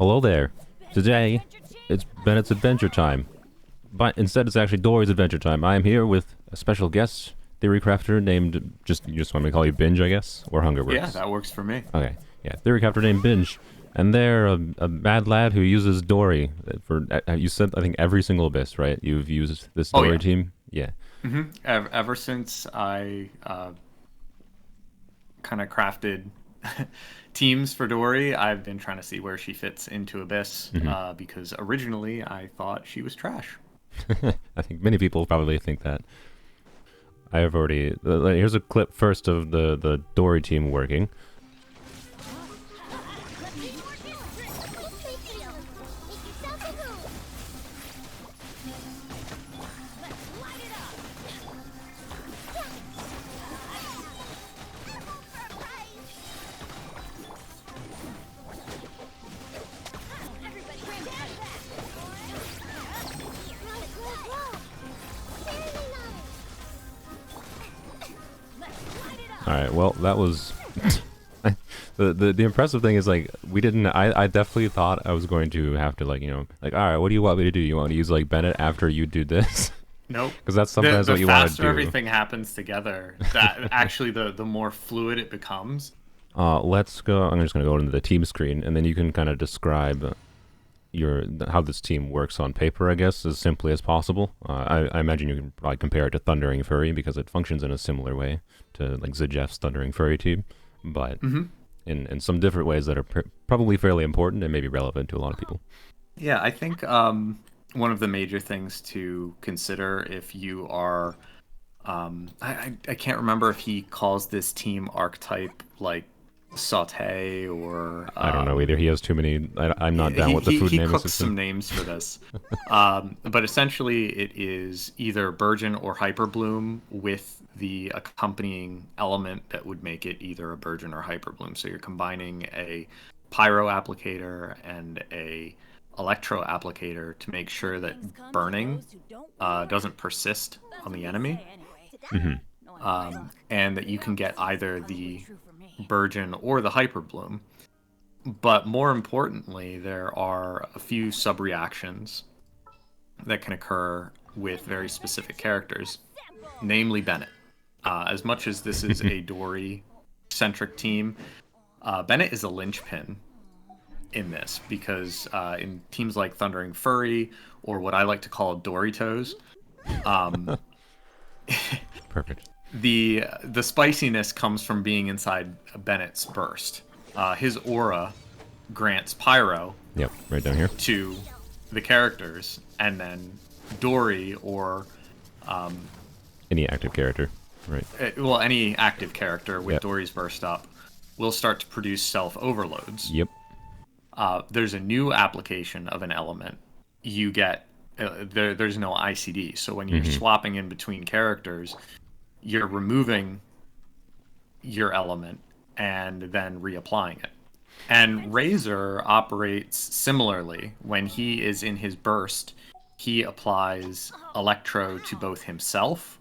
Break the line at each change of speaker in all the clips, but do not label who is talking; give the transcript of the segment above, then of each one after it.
Hello there. Today, it's Bennett's Adventure Time. But instead, it's actually Dory's Adventure Time. I am here with a special guest, Theorycrafter named, you just want me to call you Binge, I guess? Or Hungerworks?
Yeah, that works for me.
Okay, yeah, Theorycrafter named Binge. And they're a mad lad who uses Dory for, you said, I think, every single abyss, right? You've used this
Oh
Dory
yeah.
team? Yeah.
Ever since I kind of crafted teams for Dory, I've been trying to see where she fits into Abyss because originally I thought she was trash.
I think many people probably think that. I have already... here's a clip first of the Dory team working. Alright, well, that was... the impressive thing is, like, we didn't... I definitely thought I was going to have to, like, like, alright, what do you want me to do? You want to use, like, Bennett after you do this?
Nope.
Because that's sometimes
The
what you want to
faster
do.
everything happens together, that actually the more fluid it becomes.
Let's go... I'm just going to go into the team screen, and then you can kind of describe how this team works on paper, I guess, as simply as possible. I imagine you can probably compare it to Thundering Furry because it functions in a similar way to like Zijeff's Thundering Furry team, but in some different ways that are probably fairly important and maybe relevant to a lot of people.
Yeah, I think one of the major things to consider if you are, I can't remember if he calls this team archetype like saute or
I don't know either. He has too many. I'm not down with the food naming
cooks
system.
some names for this. But essentially it is either Burgeon or Hyperbloom with the accompanying element that would make it either a Burgeon or Hyperbloom. So you're combining a Pyro applicator and a Electro applicator to make sure that burning doesn't persist on the enemy. And that you can get either the Burgeon or the Hyperbloom. But more importantly, there are a few sub-reactions that can occur with very specific characters, namely Bennett. As much as this is a Dory-centric team, Bennett is a linchpin in this because in teams like Thundering Furry, or what I like to call Dori-Toes,
Perfect.
the spiciness comes from being inside Bennett's burst. His aura grants pyro.
Yep, right down here.
To the characters, and then Dory or
any active character, right?
Well, any active character with
Yep.
Dory's burst up will start to produce self overloads.
Yep.
There's a new application of an element. You get there's no ICD, so when you're swapping in between characters, you're removing your element and then reapplying it. And Razor operates similarly. When he is in his burst, he applies Electro to both himself.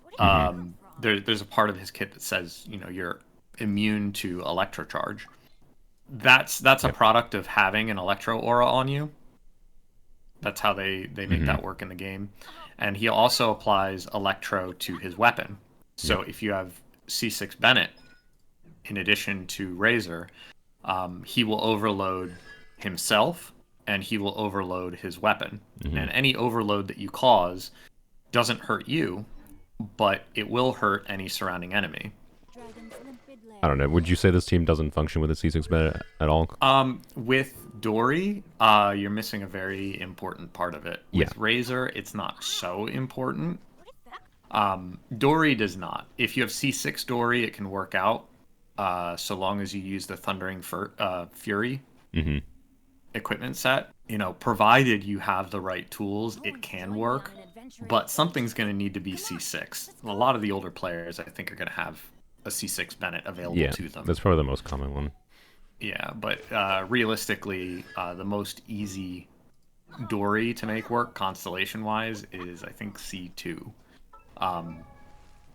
There's a part of his kit that says, you're immune to Electro charge. That's a product of having an Electro aura on you. That's how they make that work in the game. And he also applies Electro to his weapon. So if you have C6 Bennett, in addition to Razor, he will overload himself and he will overload his weapon. And any overload that you cause doesn't hurt you, but it will hurt any surrounding enemy.
I don't know. Would you say this team doesn't function with a C6 Bennett at all?
With Dory, you're missing a very important part of it. With Razor, it's not so important. Dory does not. If you have C6 Dory, it can work out. So long as you use the Thundering Fury equipment set, provided you have the right tools, it can work. But something's going to need to be C6. A lot of the older players, I think, are going to have a C6 Bennett available to them.
That's probably the most common one.
Yeah, but realistically, the most easy Dory to make work constellation-wise is, I think, C2.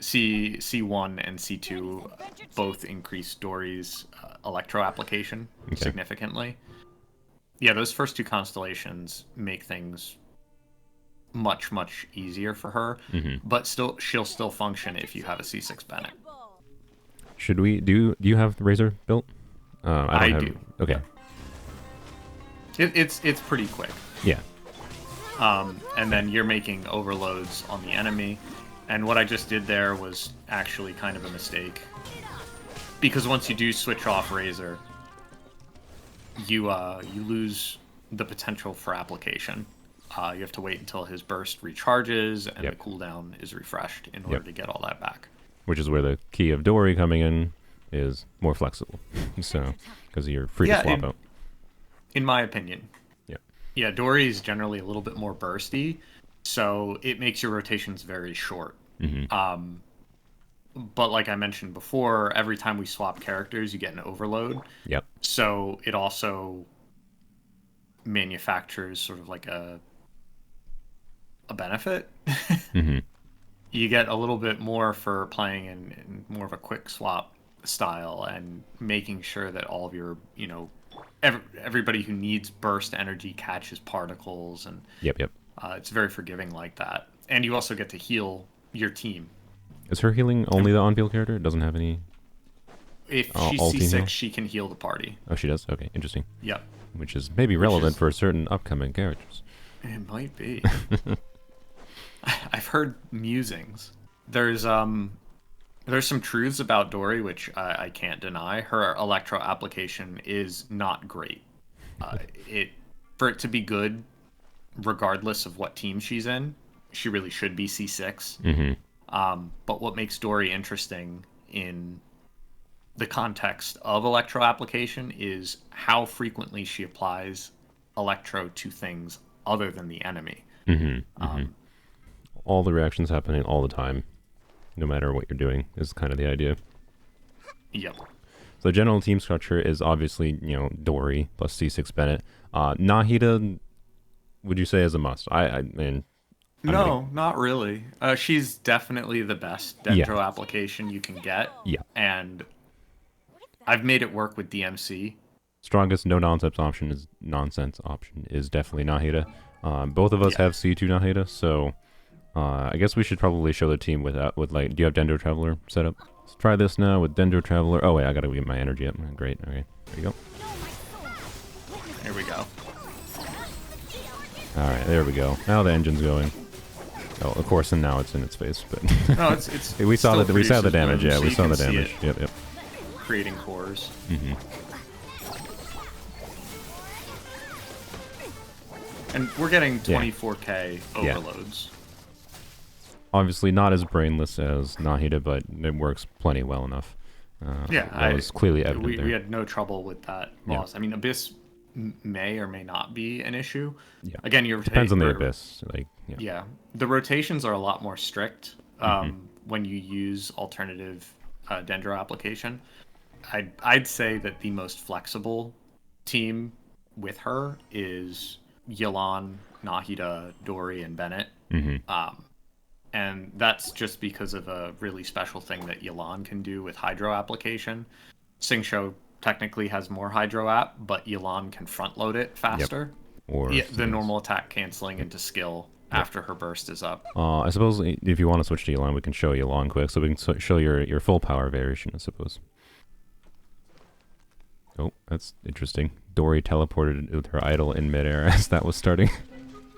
C1 and C2 both increase Dory's Electro application significantly. Yeah, those first two constellations make things much easier for her, but still she'll still function if you have a C6 Bennett.
Should we do you have the Razor built? I don't
I
have.
do.
Okay.
It's pretty quick.
Yeah.
And then you're making overloads on the enemy. And what I just did there was actually kind of a mistake. Because once you do switch off Razor, you lose the potential for application. You have to wait until his burst recharges and the cooldown is refreshed in order to get all that back.
Which is where the key of Dori coming in is more flexible. So, because you're free to swap out.
In my opinion.
Yeah.
Yeah, Dori is generally a little bit more bursty, so it makes your rotations very short. But like I mentioned before, every time we swap characters, you get an overload.
Yep.
So it also manufactures sort of like a benefit. You get a little bit more for playing in more of a quick swap style and making sure that all of your, everybody who needs burst energy catches particles, and it's very forgiving like that. And you also get to heal your team.
Is her healing only the on-field character? It doesn't have any...
If she's C6, she can heal the party.
Oh, she does? Okay, interesting.
Yep.
Which is maybe relevant for certain upcoming characters.
It might be. I've heard musings. There's some truths about Dori which I can't deny. Her electro application is not great. For it to be good, regardless of what team she's in, she really should be C6. But what makes Dori interesting in the context of electro application is how frequently she applies electro to things other than the enemy.
All the reactions happening all the time, no matter what you're doing, is kind of the idea.
Yep.
So the general team structure is obviously, Dori plus C6 Bennett. Nahida, would you say is a must? I mean...
No, not really. She's definitely the best Dendro application you can get.
Yeah.
And I've made it work with DMC.
Strongest no-nonsense option is definitely Nahida. Both of us have C2 Nahida, so I guess we should probably show the team with like, do you have Dendro Traveler set up? Let's try this now with Dendro Traveler. Oh wait, I gotta get my energy up. Great, okay, there you go.
Here we go.
Alright, there we go. Now the engine's going. Oh, of course, and now it's in its face, but
no, it's
we saw the damage. Yeah, we saw the damage. Yep.
Creating cores. And we're getting 24k overloads.
Obviously, not as brainless as Nahida, but it works plenty well enough. That was clearly evident.
We had no trouble with that loss. I mean, Abyss may or may not be an issue.
Yeah.
Again,
depends on the Abyss.
The rotations are a lot more strict when you use alternative Dendro application. I'd say that the most flexible team with her is Yelan, Nahida, Dori, and Bennett. And that's just because of a really special thing that Yelan can do with Hydro application. Xingqiu technically has more Hydro app, but Yelan can front load it faster. Or the normal attack canceling into skill after her burst is up.
I suppose if you want to switch to Yelan, we can show Yelan quick, so we can show your full power variation, I suppose. Oh, that's interesting. Dori teleported with her idol in midair as that was starting.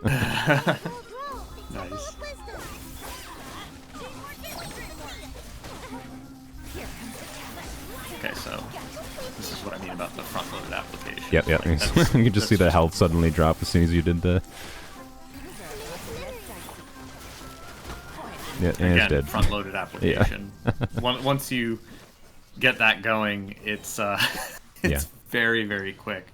Nice. Okay, so this is what I mean about the front-loaded application.
Yep. Like, you can just see the health suddenly drop as soon as you did the... Yeah, and
again,
it's dead.
Front-loaded application. Once you get that going, it's very, very quick.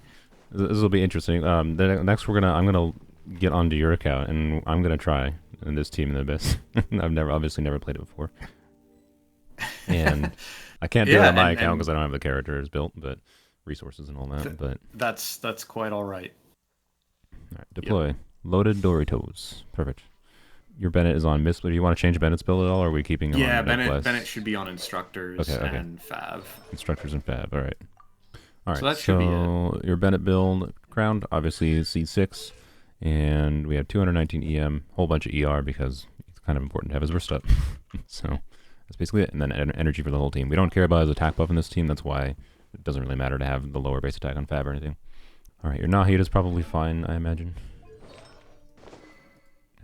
This will be interesting. Next, I'm gonna get onto your account, and I'm gonna try in this team in the Abyss. I've obviously never played it before, and I can't do it on my account because I don't have the characters built, but resources and all that. But
that's quite all right.
All right, deploy loaded Dori-Toes. Perfect. Your Bennett is on Mist. Do you want to change Bennett's build at all, or are we keeping him on
Bennett should be on Instructors and Fav.
Instructors and Fav, all right. So
that should be it.
Your Bennett build, background, obviously C6, and we have 219 EM, whole bunch of ER because it's kind of important to have his wrist up. So that's basically it. And then energy for the whole team. We don't care about his attack buff in this team. That's why it doesn't really matter to have the lower base attack on Fab or anything. All right, your Nahid is probably fine, I imagine.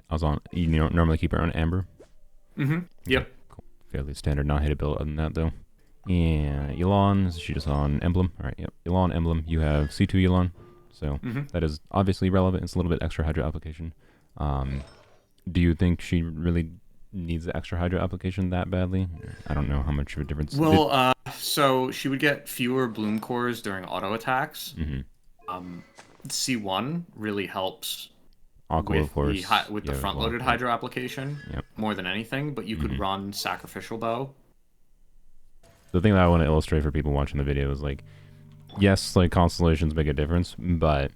I was on. You normally keep her on Amber.
Yep.
Cool. Fairly standard Nahid build. Other than that, though. Yeah, Yelan, is she just on Emblem? All right, yep. Yelan, Emblem. You have C2 Yelan, so that is obviously relevant. It's a little bit extra Hydra application. Do you think she really needs the extra Hydra application that badly? I don't know how much of a difference.
Well, so she would get fewer bloom cores during auto attacks. C1 really helps
Aqua,
with
of course,
the front-loaded Hydra application more than anything, but you could run Sacrificial Bow.
The thing that I want to illustrate for people watching the video is, like, yes, like, constellations make a difference, but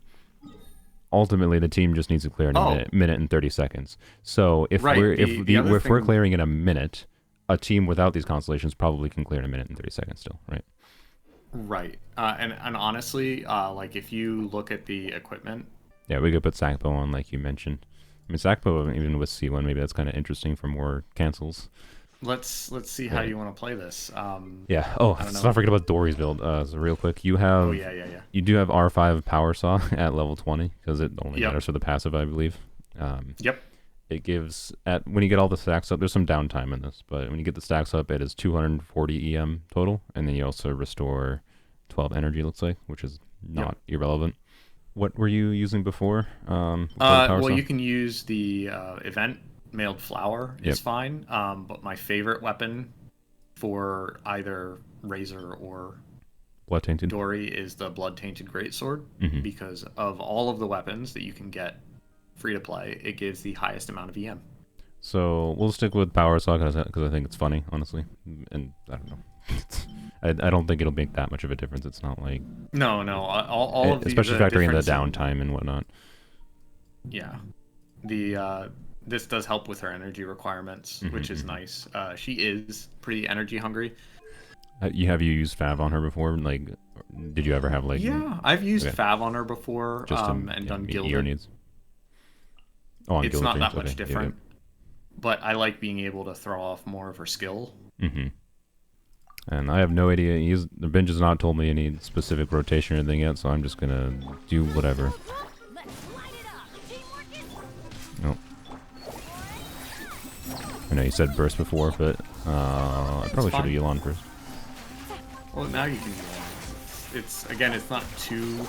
ultimately the team just needs to clear in a minute and 30 seconds. So if we're clearing in a minute, a team without these constellations probably can clear in a minute and 30 seconds still, right?
Right. And honestly, like, if you look at the equipment...
Yeah, we could put Sakpo on, like you mentioned. I mean, Sakpo, even with C1, maybe that's kind of interesting for more cancels.
Let's see how you want to play this.
Yeah. Oh, let's not forget about Dory's build. So real quick, you have...
Oh, yeah.
You do have R5 Power Saw at level 20, because it only matters for the passive, I believe.
Yep.
It gives... When you get all the stacks up, there's some downtime in this, but when you get the stacks up, it is 240 EM total, and then you also restore 12 energy, looks like, which is not irrelevant. What were you using before?
Well, you can use the event Mailed Flower. It's fine. But my favorite weapon for either Razor or
Blood Tainted
Dory is the Blood Tainted Greatsword, because of all of the weapons that you can get free to play, it gives the highest amount of EM.
So we'll stick with Power Saw because I think it's funny, honestly, and I don't know. I don't think it'll make that much of a difference. It's not like
no. All of
especially factoring in the downtime and whatnot.
Yeah, this does help with her energy requirements, which is nice. She is pretty energy hungry.
Have you used Fav on her before? Like, did you ever have like?
Yeah, I've used Fav on her before, and done Gilded
needs. Oh,
it's not that much different, but I like being able to throw off more of her skill.
And I have no idea. The Binge has not told me any specific rotation or anything yet, so I'm just gonna do whatever. Nope. I know you said burst before, but I probably should have Yelan first.
Well, now you can Yelan. It's not too...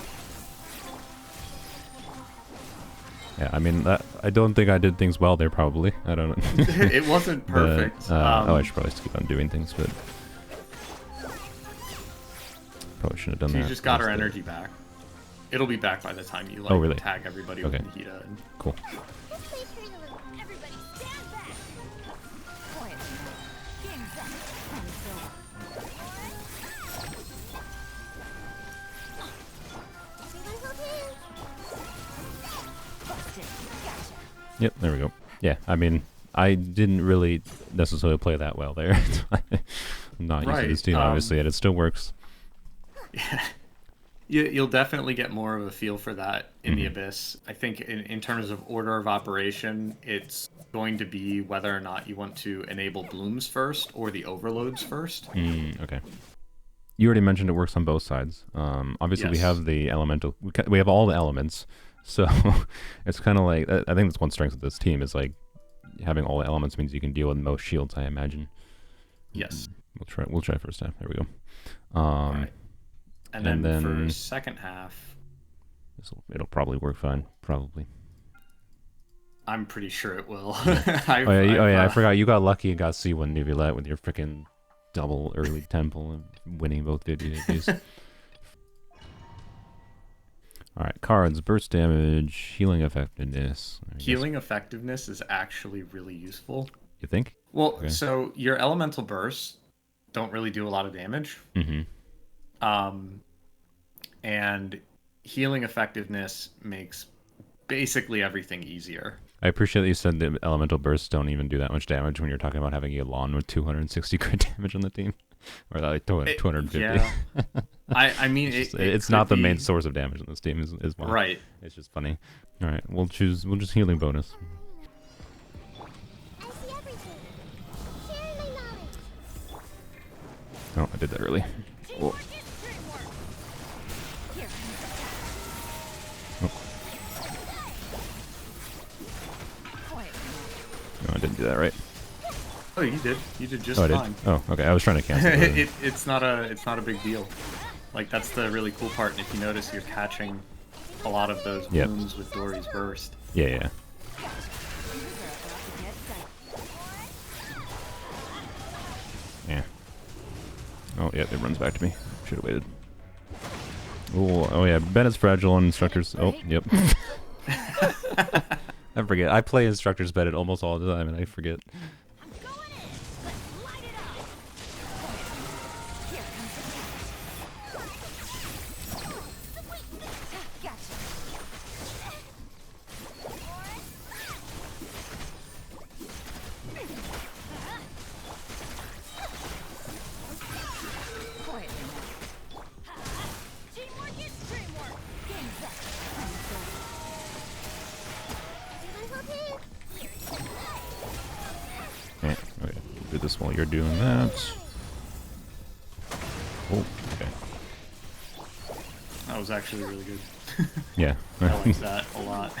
Yeah, I mean, I don't think I did things well there, probably. I don't know.
It wasn't perfect.
But, I should probably just keep on doing things, but... Probably shouldn't have done that.
You just got her energy back. It'll be back by the time you tag everybody with Nikita.
Cool. Yep, there we go. Yeah, I mean, I didn't really necessarily play that well there. I'm not used to this team, obviously, and it still works.
Yeah. You'll definitely get more of a feel for that in the Abyss. I think in terms of order of operation, it's going to be whether or not you want to enable blooms first or the overloads first.
Okay. You already mentioned it works on both sides. Obviously, we have the elemental. We have all the elements, so it's kind of like I think that's one strength of this team is like having all the elements means you can deal with most shields. I imagine.
Yes.
We'll try first time. There we go.
All right. And then for second half,
it'll probably work fine. Probably.
I'm pretty sure it will.
I forgot. You got lucky and got C1 Nuvulette with your freaking double early temple and winning both videos. All right, cards, burst damage, healing effectiveness.
Healing effectiveness is actually really useful.
You think?
Well, so your elemental bursts don't really do a lot of damage. And healing effectiveness makes basically everything easier.
I appreciate that you said the elemental bursts don't even do that much damage when you're talking about having a lawn with 260 crit damage on the team. or like 250.
Yeah. I mean,
it's not the main source of damage in this team. Is why.
Right.
It's just funny. All right, we'll just healing bonus.
I see everything. Sharing my knowledge.
Oh, I did that early. Whoa. No, I didn't do that right.
Oh, you did. You did just
Oh, I
fine.
did. Oh, okay. I was trying to cancel.
It's not a big deal. Like, that's the really cool part. And if you notice, you're catching a lot of those wounds with Dori's burst.
Yeah. Yeah. Oh, yeah, it runs back to me. Should have waited. Ooh, oh, yeah. Ben is fragile on instructors. Oh, yep. I forget. I play instructors Bennett almost all the time, and I forget. Yeah, okay. Do this while you're doing that. Oh, okay.
That was actually really good.
Yeah.
I like that a lot.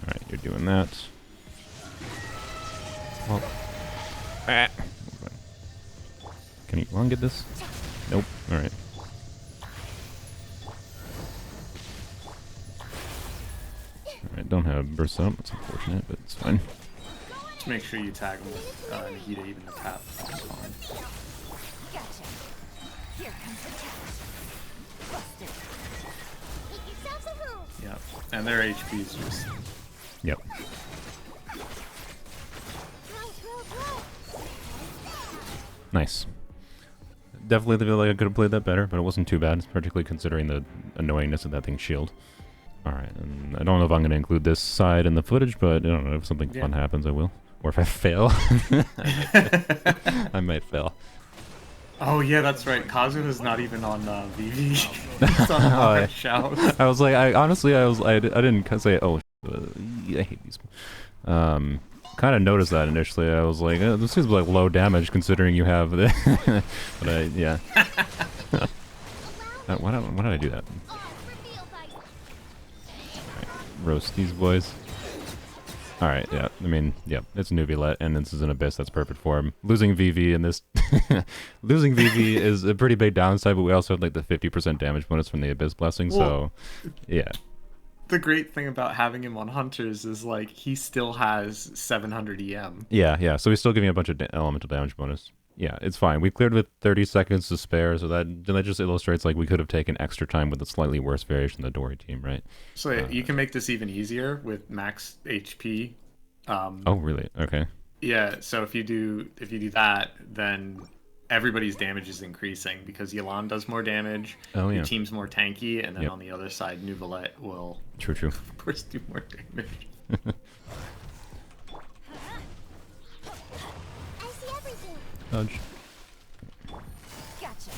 Alright, you're doing that. Well. Ah. Can you long get this? Nope. Alright. Alright, don't have burst up. That's unfortunate, but it's fine.
Just make sure you tag him with Nahida even the tap. That's fine.
Gotcha. Here comes the catch. Busted. Make yourselves at home.
Yeah. And their HP is just...
Yep. Nice. Definitely feel like I could have played that better, but it wasn't too bad, particularly considering the annoyingness of that thing's shield. Alright, and I don't know if I'm going to include this side in the footage, but I don't know, if something fun happens, I will. Or if I fail. I might fail.
Oh yeah, that's right. Kazu is not even on VV. He's on Shout.
I was like, I didn't say, oh, I hate these. Kind of noticed that initially. I was like, this seems like low damage considering you have the. But yeah. Why did I do that? Right, roast these boys. Alright, yeah. I mean, yeah, it's Nubulette, and this is an Abyss. That's perfect for him. Losing VV in this... Losing VV is a pretty big downside, but we also had like the 50% damage bonus from the Abyss Blessing, so... Yeah.
The great thing about having him on Hunters is, like, he still has 700 EM.
Yeah, so he's still giving a bunch of elemental damage bonus. Yeah, it's fine. We cleared with 30 seconds to spare, so that just illustrates, like, we could have taken extra time with a slightly worse variation of the Dori team, right?
So you can make this even easier with max HP.
Oh, really? Okay.
Yeah, so if you do that, then everybody's damage is increasing because Yelan does more damage, your team's more tanky, and then on the other side, Nubulette will,
true,
of course, do more damage.
I see everything.
Dodge.
Gotcha.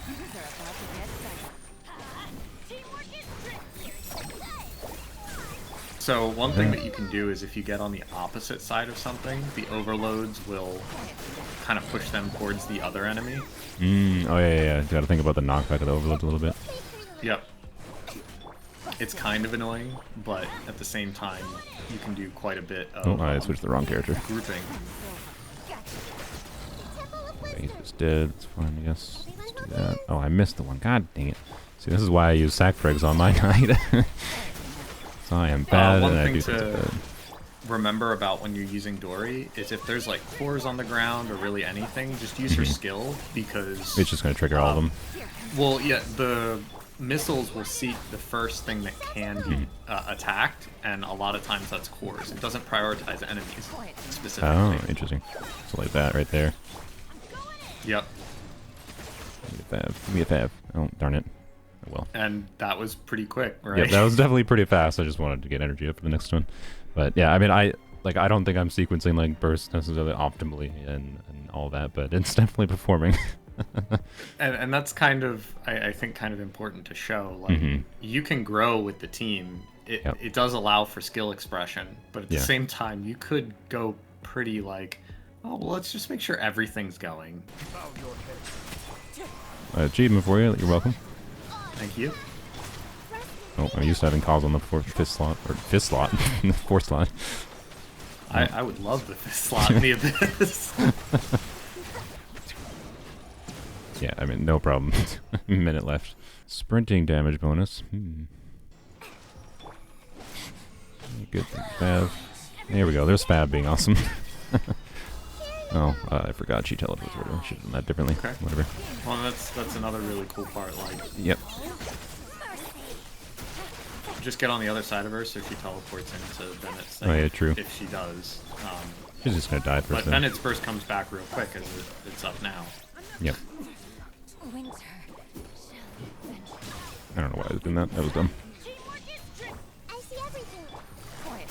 These are about to get started. Teamwork is tricky.
So one thing that you can do is if you get on the opposite side of something, the overloads will kind of push them towards the other enemy.
Oh yeah. Gotta think about the knockback of the overload a little bit.
Yep. It's kind of annoying, but at the same time, you can do quite a bit of
I switched the wrong character.
grouping.
Okay, he's just dead. It's fine, I guess. Let's do that. Oh, I missed the one. God dang it. See, this is why I use sack frags on my night. So I am bad,
one
and I
thing
do things
to
bad.
remember about when you're using Dori is if there's like cores on the ground or really anything, just use her skill because
It's just going to trigger all of them.
well, yeah, the missiles will seek the first thing that can be attacked, and a lot of times that's cores. It doesn't prioritize enemies specifically.
Oh, interesting. So like that right there.
Yep.
Give me a fab. Oh, darn it. Oh, well.
And that was pretty quick, right?
Yep, that was definitely pretty fast. I just wanted to get energy up for the next one. But yeah, I mean, like I don't think I'm sequencing like bursts necessarily optimally and all that, but it's definitely performing.
And that's kind of, I think, kind of important to show. Like, you can grow with the team. It does allow for skill expression, but at the same time, you could go pretty like, oh, well, let's just make sure everything's going.
Achievement for you. You're welcome.
Thank you.
Oh, I'm used to having calls on the fifth slot, the fourth slot.
I would love the fifth slot in the Abyss.
Yeah, I mean, no problem. Minute left. Sprinting damage bonus. Good. Fav. There we go. There's Fab being awesome. Oh, I forgot she teleports. Should have done that differently.
Okay.
Whatever.
Well, that's another really cool part. Like,
yep.
Just get on the other side of her so she teleports into Bennett's thing.
Oh yeah, true.
If she does.
She's just gonna die first.
But Bennett's burst comes back real quick as it's up now.
Yep.
Winter.
I don't know why I was doing that. That was dumb.
I see everything. Quiet.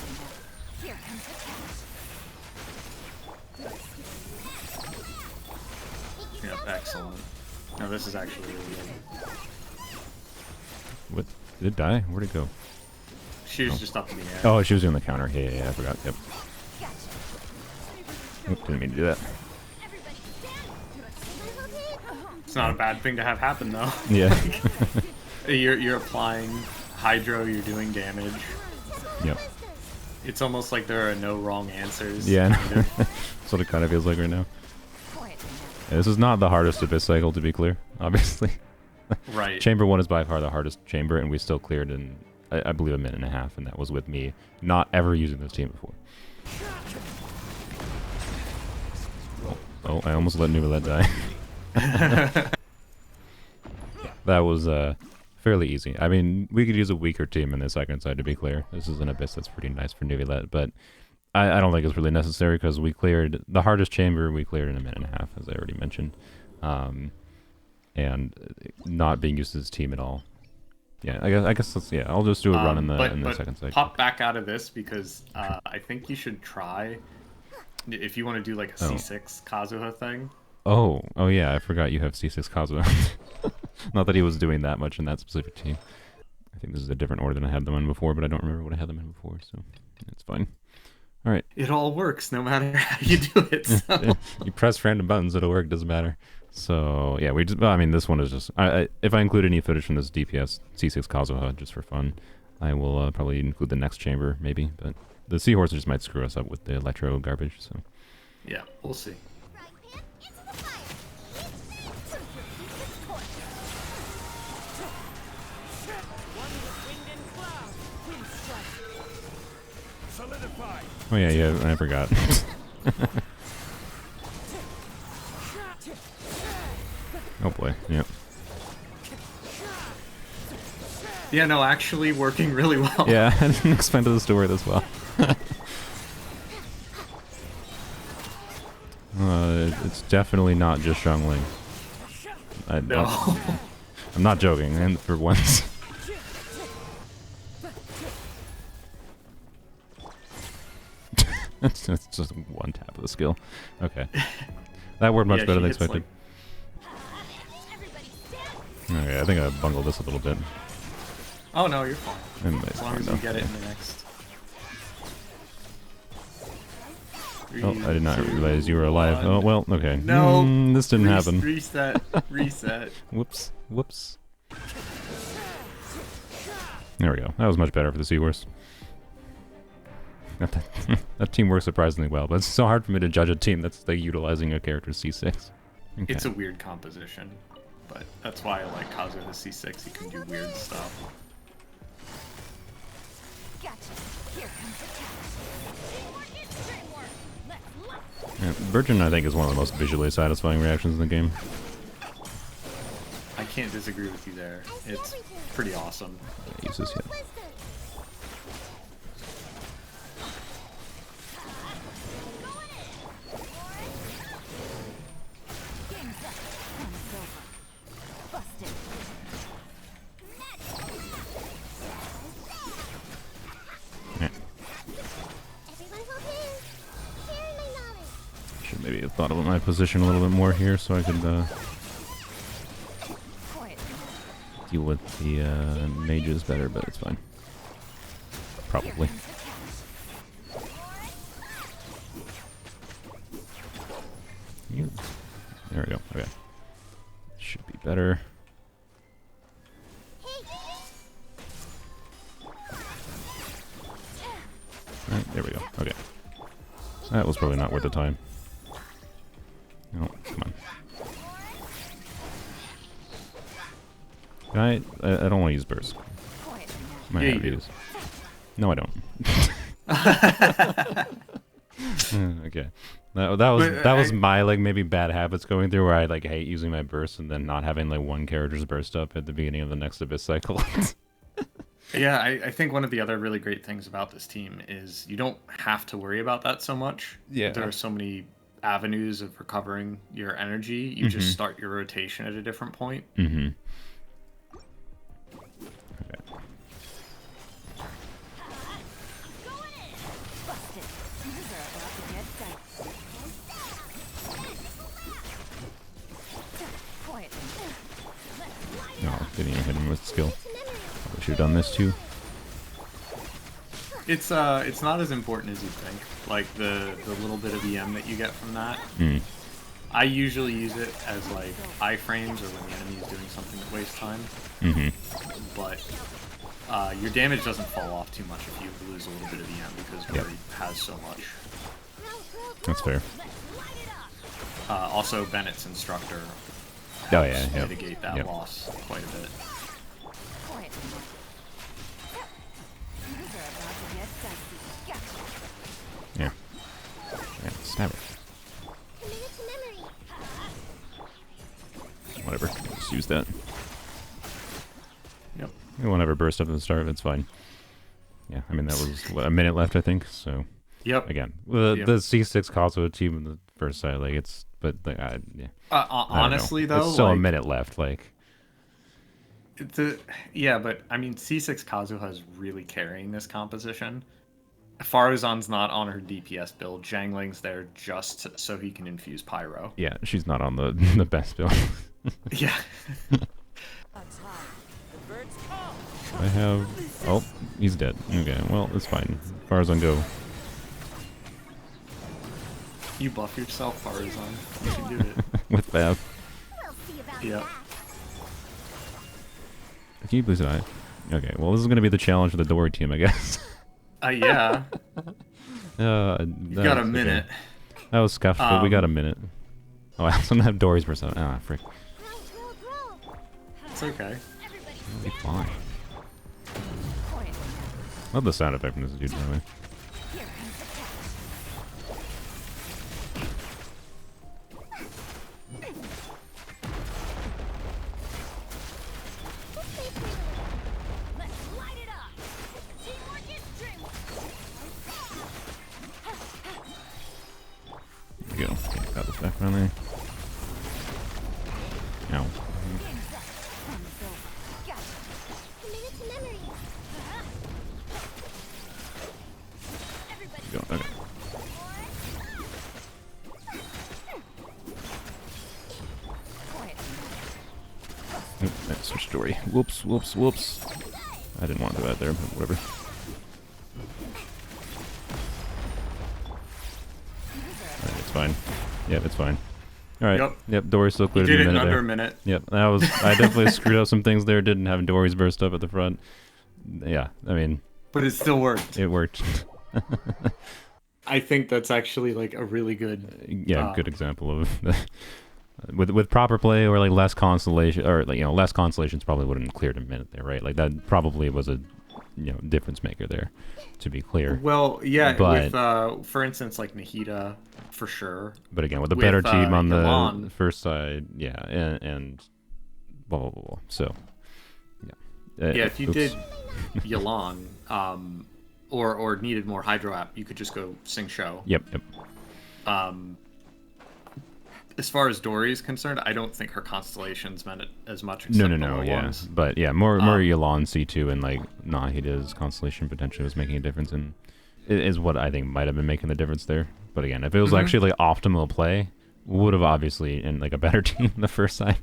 Here comes the catch.
Yep, excellent. No, this is actually really good.
What? Did it die? Where'd it go?
She was just up in the air.
Oh, she was doing the counter. Yeah, I forgot. Yep. Oop, didn't mean to do that.
It's not a bad thing to have happen, though.
Yeah.
You're applying Hydro, you're doing damage.
Yep.
It's almost like there are no wrong answers.
Yeah, that's what it kind of feels like right now. Yeah, this is not the hardest Abyss cycle, to be clear, obviously.
Right.
Chamber 1 is by far the hardest chamber, and we still cleared in, I believe, a minute and a half, and that was with me not ever using this team before. Oh, I almost let Nuvalet die. That was fairly easy. I mean, we could use a weaker team in the second side, to be clear. This is an Abyss that's pretty nice for Nuvalet, but I don't think it's really necessary because we cleared the hardest chamber, we cleared in a minute and a half, as I already mentioned. And not being used to this team at all. Yeah, I guess that's, yeah, I'll just do a run in the second cycle.
Pop back out of this because I think you should try, if you want to do like a C6 Kazuha thing.
Oh yeah, I forgot you have C6 Kazuha. Not that he was doing that much in that specific team. I think this is a different order than I had them in before, but I don't remember what I had them in before, so it's fine. All right.
It all works no matter how you do it. So.
You press random buttons, it'll work, doesn't matter. So yeah, I mean, this one is just, if I include any footage from this DPS C6 Kazuha just for fun, I will probably include the next chamber maybe, but the Seahorse just might screw us up with the electro garbage, so.
Yeah, we'll see.
Oh yeah, I forgot. Oh boy, yep.
Yeah, no, actually working really well.
Yeah, I didn't expect this to work this well. It's definitely not just Xiangling.
No.
I'm not joking, and for once. It's just one tap of the skill. Okay. That worked much better than expected. Okay, I think I bungled this a little bit.
Oh no, you're fine. As long as you get it in the next.
Oh, I did not realize you were alive. Oh, well, okay.
No!
This didn't happen.
Reset. Reset.
Whoops. Whoops. There we go. That was much better for the Seahorse. That team works surprisingly well, but it's so hard for me to judge a team that's like utilizing a character's C6. Okay.
It's a weird composition, but that's why I like Kazuha C6. He can do weird stuff.
Gotcha. Here comes the catch.
Yeah, Virgin, I think, is one of the most visually satisfying reactions in the game.
I can't disagree with you there. It's pretty awesome.
Yeah, use this hit. thought about my position a little bit more here so I could deal with the mages better, but it's fine. Probably. There we go. Okay. Should be better. Right, there we go. Okay. That was probably not worth the time. No, come on. I don't want to use burst. Might have to use. No, I don't. Okay. That was my like maybe bad habits going through where I like hate using my burst and then not having like one character's burst up at the beginning of the next abyss cycle.
Yeah, I think one of the other really great things about this team is you don't have to worry about that so much.
Yeah.
There are so many avenues of recovering your energy. You just start your rotation at a different point.
Mm-hmm. No, didn't even hit him with skill. Probably should have done this too.
It's not as important as you think. Like the little bit of EM that you get from that. I usually use it as like iframes or when the enemy is doing something that wastes time. But your damage doesn't fall off too much if you lose a little bit of EM because Dori has so much.
That's fair.
Also, Bennett's instructor mitigate that loss quite a bit.
Yeah. Stab it. Whatever. Just use that.
Yep.
We won't ever burst up at the start. It's fine. Yeah. I mean, that was what, a minute left, I think. So.
Yep.
Again, the C6 Kazuha team in the first side, like it's, but like, yeah.
Honestly, though,
it's still
like,
a minute left. Like.
Yeah, but I mean, C6 Kazuha is really carrying this composition. Faruzan's not on her DPS build. Zhangling's there just so he can infuse Pyro.
Yeah, she's not on the the best build.
Yeah.
I have. Oh, he's dead. Okay, well, it's fine. Farzan, go.
You buff yourself, Faruzan. You can do it.
With Bav.
Yeah.
Can you please die? Okay, well, this is going to be the challenge for the Dori team, I guess.
Yeah. You got a minute.
Okay. That was scuffed, but we got a minute. Oh, I also don't have Dori's persona. Ah, frick.
It's okay.
It'll be fine. Love the sound effect from this dude, by the way. There we go. Okay, got this back finally. Ow. Go. Okay. Oop, I switched Dori. Whoops, whoops, whoops. I didn't want to do that there, but whatever. Alright, it's fine. Yep, it's fine. Alright. Yep, Dori's still clear.
You did it in
under
a minute.
Yep, that was. I definitely screwed up some things there. Didn't have Dori's burst up at the front. Yeah, I mean.
But it still worked.
It worked.
I think that's actually like a really good.
Good example of. With proper play or like less constellation or like less constellations probably wouldn't have cleared a minute there, right? Like that probably was a difference maker there, to be clear.
Well, yeah,
but,
with for instance like Nahida for sure.
But again, with a better team on
Yalan.
the first side, yeah, and blah blah blah. So yeah.
If you did Yalan, or needed more Hydro App, you could just go Sing Show.
Yep.
As far as Dori is concerned, I don't think her constellations meant it as much.
No, yeah.
Ones.
But yeah, more Yalan C2 and like Nahida's constellation potentially was making a difference, and is what I think might have been making the difference there. But again, if it was actually like optimal play, would have obviously in like a better team the first time.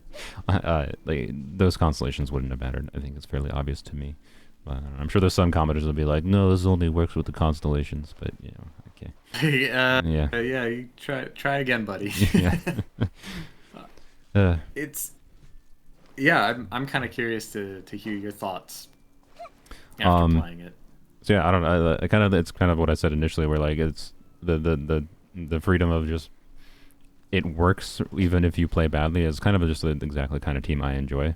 Like those constellations wouldn't have mattered. I think it's fairly obvious to me. But I'm sure there's some commenters will be like, "No, this only works with the constellations." But you know, okay.
Yeah. You try again, buddy.
Yeah.
It's I'm kind of curious to hear your thoughts after playing it.
So yeah, I don't know. It's kind of what I said initially, where like it's the freedom of just it works even if you play badly is kind of just exactly the kind of team I enjoy.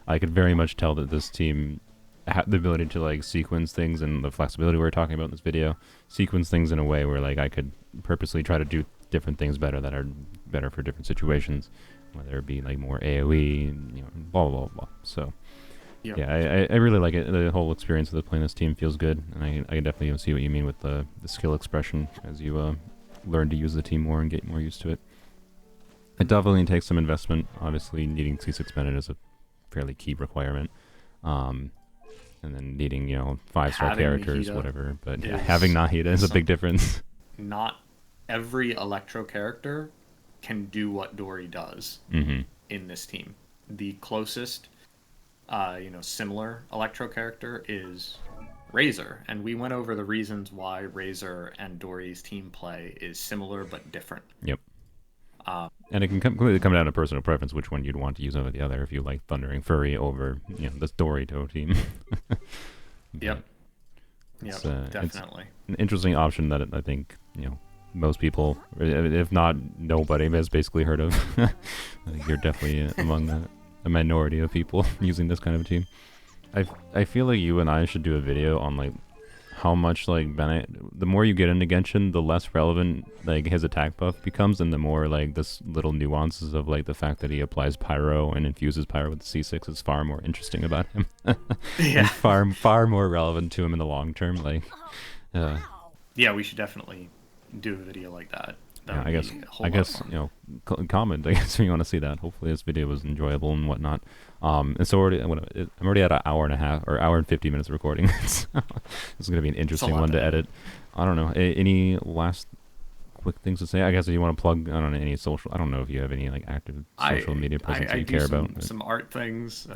I could very much tell that this team had the ability to like sequence things and the flexibility we were talking about in this video, sequence things in a way where like I could purposely try to do different things better that are better for different situations, whether it be like more AoE, and, you know, blah blah blah. So
Yep.
yeah, I really like it. The whole experience of playing this team feels good, and I definitely see what you mean with the skill expression as you learn to use the team more and get more used to it. It definitely takes some investment. Obviously, needing C6 Bennett is a fairly key requirement. And then needing, you know, 5-star
Having
characters,
Nahida
whatever. But yeah,
is
having Nahida is a big difference.
Not every Electro character can do what Dori does
Mm-hmm.
in this team. The closest, similar Electro character is Razor, and we went over the reasons why Razor and Dori's team play is similar but different.
Yep. And it can completely come down to personal preference, which one you'd want to use over the other. If you like Thundering Fury over, you know, this Dori-Toes team.
Yep.
It's,
Definitely.
It's an interesting option that I think, you know, most people, if not nobody, has basically heard of. I think you're definitely among a minority of people using this kind of team. I feel like you and I should do a video on like how much like Bennett, the more you get into Genshin, the less relevant like his attack buff becomes, and the more like this little nuances of like the fact that he applies pyro and infuses pyro with the C6 is far more interesting about him.
Yeah.
And far more relevant to him in the long term. Like,
Yeah, we should definitely do a video like that.
yeah, I guess you know, comment. I guess if you want to see that. Hopefully, this video was enjoyable and whatnot. And so I'm already at an hour and a half or hour and 50 minutes of recording. So this is going to be an interesting one to edit. I don't know. Any last quick things to say? I guess if you want to plug, I don't know, any social. I don't know if you have any like active social media presence you care about.
Some art things,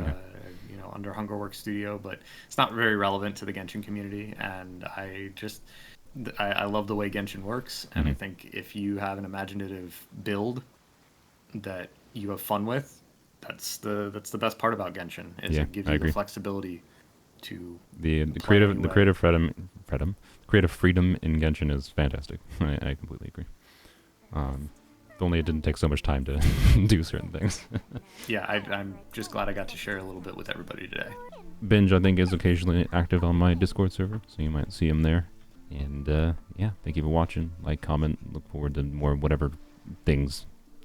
under Hungerworks Studio, but it's not very relevant to the Genshin community. And I love the way Genshin works, and I think if you have an imaginative build that you have fun with, that's the best part about Genshin. Is it gives you the flexibility to
the creative freedom in Genshin is fantastic. I completely agree. If only it didn't take so much time to do certain things.
Yeah, I'm just glad I got to share a little bit with everybody today.
Binge, I think, is occasionally active on my Discord server, so you might see him there. And yeah, thank you for watching. Like, comment, look forward to more whatever things